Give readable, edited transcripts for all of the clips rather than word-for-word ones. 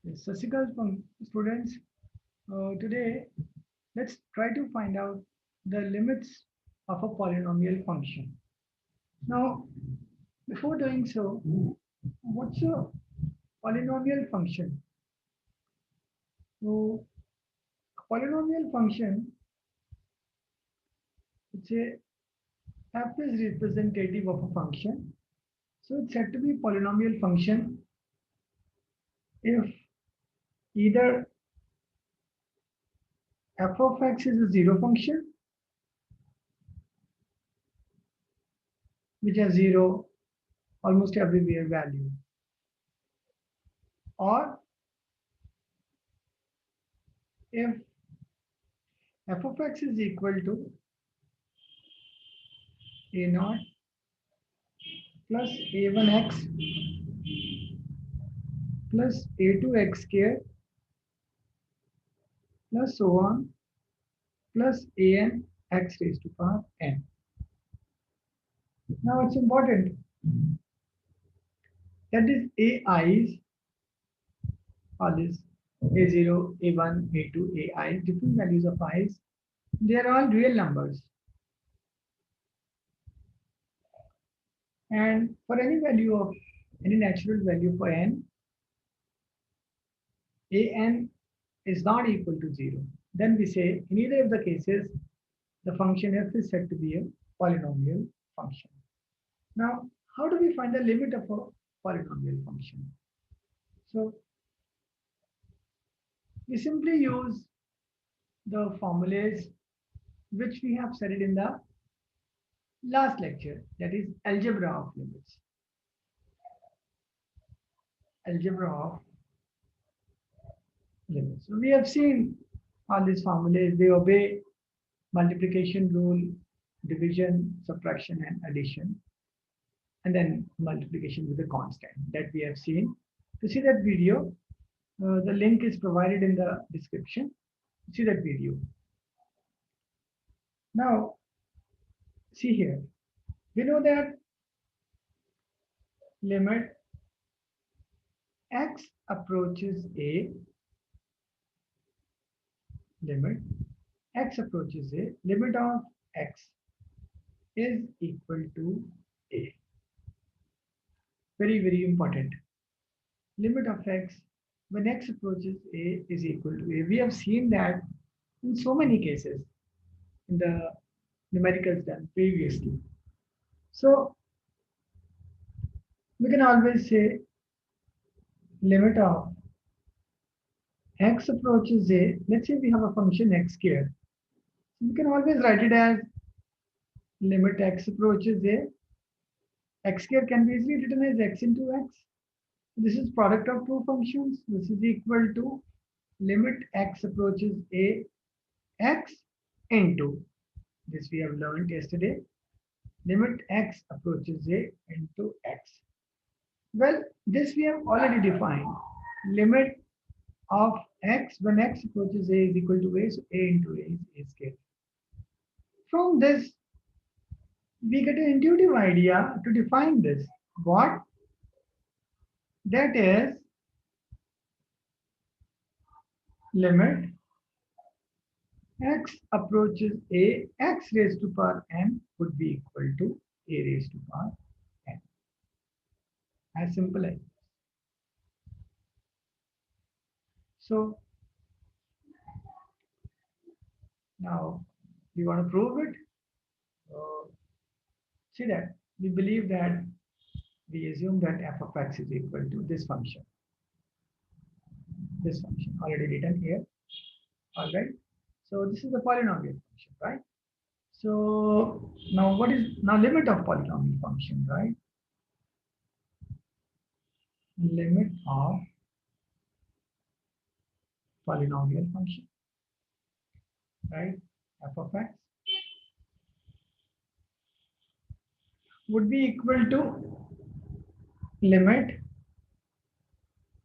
Yes, so students, today let's try to find out the limits of a polynomial function. Now, before doing so, what's a polynomial function? So, a polynomial function, it's a f is representative of a function. So, it's said to be polynomial function if either f of x is a zero function, which has zero almost everywhere value, or if f of x is equal to a naught plus a1x plus a2x square plus so on plus an x raised to power n. Now it's important that is ai's, all this a0, a1, a2, ai, different values of i's, they are all real numbers. And for any value of any natural value for n, an is not equal to 0. Then we say in either of the cases, the function f is said to be a polynomial function. Now, how do we find the limit of a polynomial function? So, we simply use the formulas which we have studied in the last lecture, that is algebra of limits. Algebra of limits. So, we have seen all these formulas, they obey multiplication rule, division, subtraction, and addition, and then multiplication with a constant that we have seen. To see that video, the link is provided in the description. See that video. Now, see here. We know that limit x approaches a, limit x approaches a, limit of x is equal to a. Very, very important. Limit of x when x approaches a is equal to a. We have seen that in so many cases in the numericals done previously. So we can always say limit of x approaches a. Let's say we have a function x squared. So we can always write it as limit x approaches a. X squared can be easily written as x into x. This is product of two functions. This is equal to limit x approaches a x into, this we have learned yesterday, limit x approaches a into x. Well, this we have already defined. Limit of x when x approaches a is equal to a, so a into a is a squared. From this, we get an intuitive idea to define this. What? That is limit x approaches a, x raised to power n would be equal to a raised to power n. As simple as this. So now we want to prove it. See that we believe that we assume that f of x is equal to this function. This function already written here. All right. So this is the polynomial function, right? So now what is now limit of polynomial function, right? Limit of polynomial function, right? F of x would be equal to limit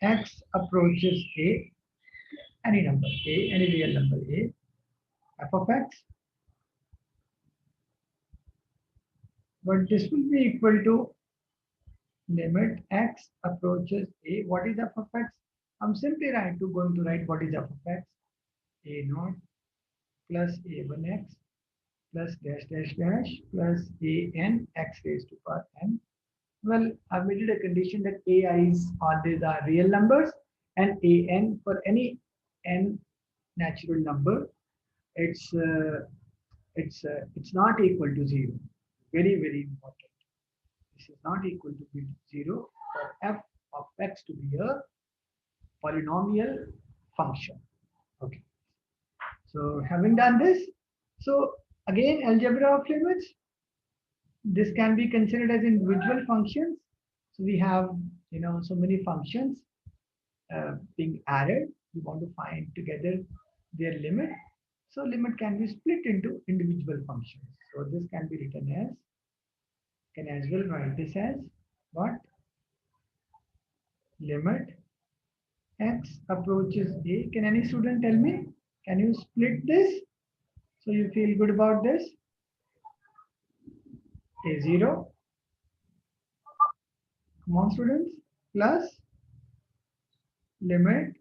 x approaches a, any number a, any real number a, f of x, but this will be equal to limit x approaches a. What is f of x? I'm simply going to write what is f of x, a naught plus a1x plus dash dash dash plus a n x raised to power n. Well, I've made it a condition that ai's always are real numbers and a n for any n natural number, it's it's not equal to zero. Very important. This is not equal to 0 for f of x to be a polynomial function. Okay. So having done this, so again algebra of limits, this can be considered as individual functions. So we have so many functions being added. We want to find together their limit. So limit can be split into individual functions. So this can be written as, can as well write this as what? Limit x approaches a. Can any student tell me? Can you split this? So you feel good about this? A0. Come on, students. Plus limit.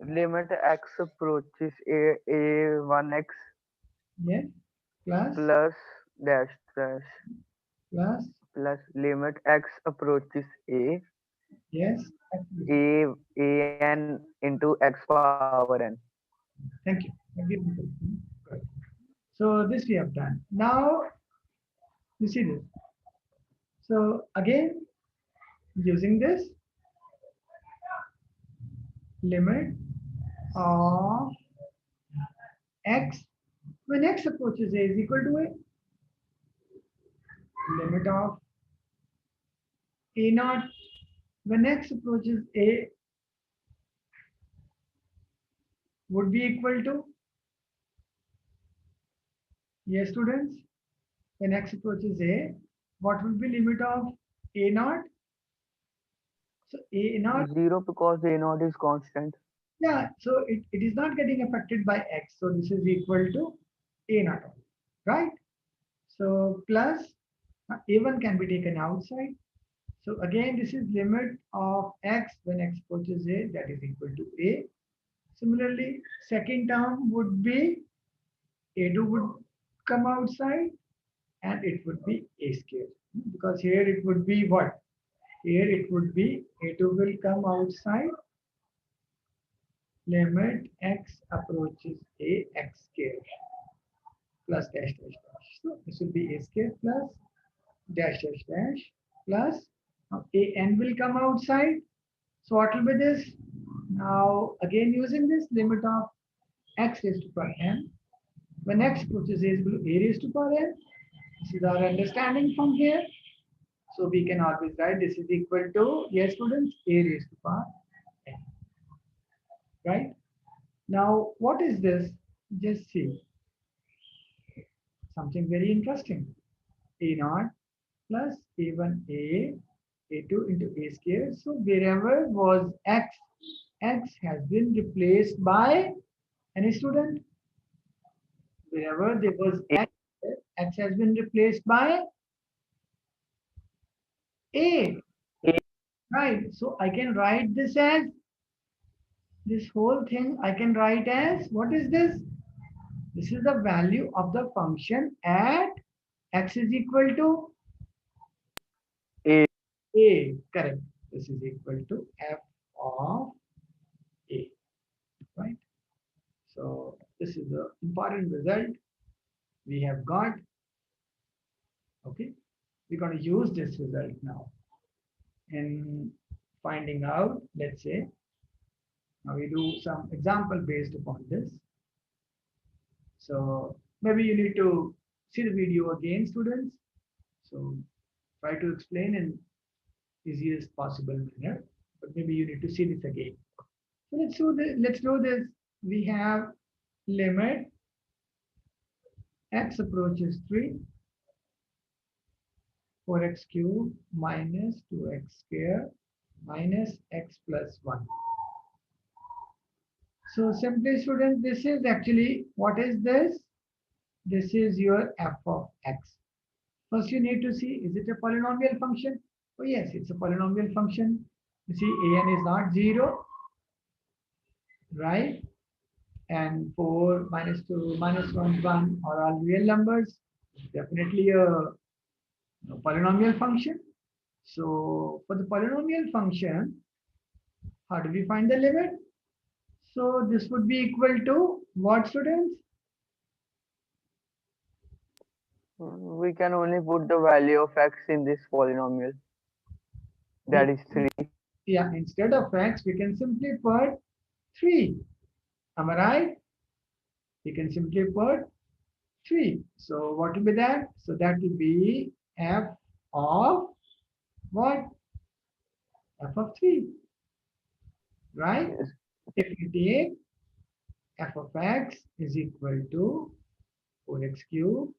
Limit x approaches a1x Yes. Plus plus dash dash plus. plus limit x approaches Yes. an into x power n. Thank you. Thank you. Good. So this we have done. Now you see this. So again, using this limit of x, when x approaches a is equal to a, limit of a naught when x approaches a would be equal to, yes students, when x approaches a, what will be limit of a naught? So a naught, Zero because a0 is constant. yeah, so it is not getting affected by x, so this is equal to a naught, right? So plus a1 can be taken outside. So again, this is limit of x when x approaches a, that is equal to a. Similarly, second term would be a2 would come outside and it would be a square. Because here it would be what? Here it would be a2 will come outside, limit x approaches a x square plus dash dash dash. So this will be a square plus dash dash dash plus a n will come outside. So what will be this? Now again using this limit of x raised to power n. When x approaches a is equal to a raised to power n. This is our understanding from here. So we can always write this is equal to, yes students, a raised to power n. Right? Now what is this? Just see. Something very interesting. A naught plus a1a, a2 into a square. So wherever was x, x has been replaced by any student. Wherever there was x, x has been replaced by a. Right. So I can write this as, this whole thing I can write as, what is this? This is the value of the function at x is equal to A. a. Correct. This is equal to f of a. Right. So this is the important result we have got. Okay. We're going to use this result now in finding out, let's say, now we do some example based upon this. So maybe you need to see the video again, students. So try to explain in easiest possible manner, but maybe you need to see this again. So let's do this. We have limit x approaches 3, 4x cubed minus 2x square minus x plus 1. So simply students, this is actually, what is this? This is your f of x. First you need to see, is it a polynomial function? Oh yes, it's a polynomial function. You see an is not 0 right? And 4 minus 2 minus 1 1 are all real numbers. Definitely a polynomial function. So for the polynomial function, how do we find the limit? So this would be equal to what, students? We can only put the value of x in this polynomial. That is 3. Yeah, instead of x, we can simply put 3. Am I right? We can simply put 3. So what will be that? So that will be f of what? F of 3, right? Yes. If you take f of x is equal to 4x cubed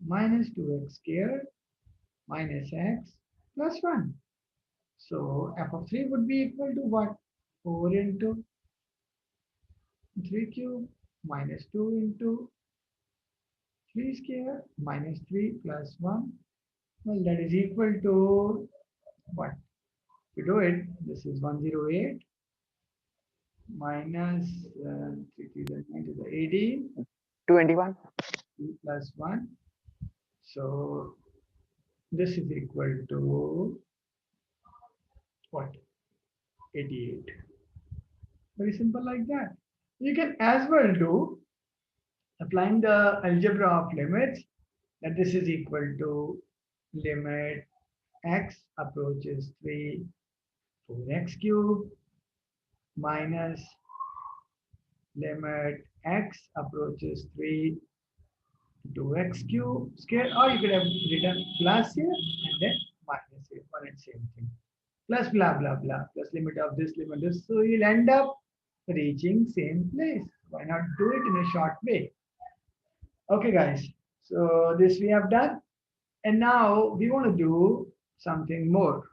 minus 2x squared minus x plus 1. So f of 3 would be equal to what? 4 into 3 cube minus 2 into 3 square minus 3 plus 1. Well, that is equal to what? We do it. This is 108 minus 3 to the 9 to the 18 21. 2 plus 1. So this is equal to what? 88. Very simple like that. You can as well do applying the algebra of limits, that this is equal to limit x approaches 3 4x cubed minus limit x approaches 3 2x cubed square, or you could have written plus here and then minus here, one and same thing. Plus blah blah blah, plus limit of this, limit this. So you'll end up reaching same place. Why not do it in a short way? Okay, guys. So this we have done. And now we want to do something more.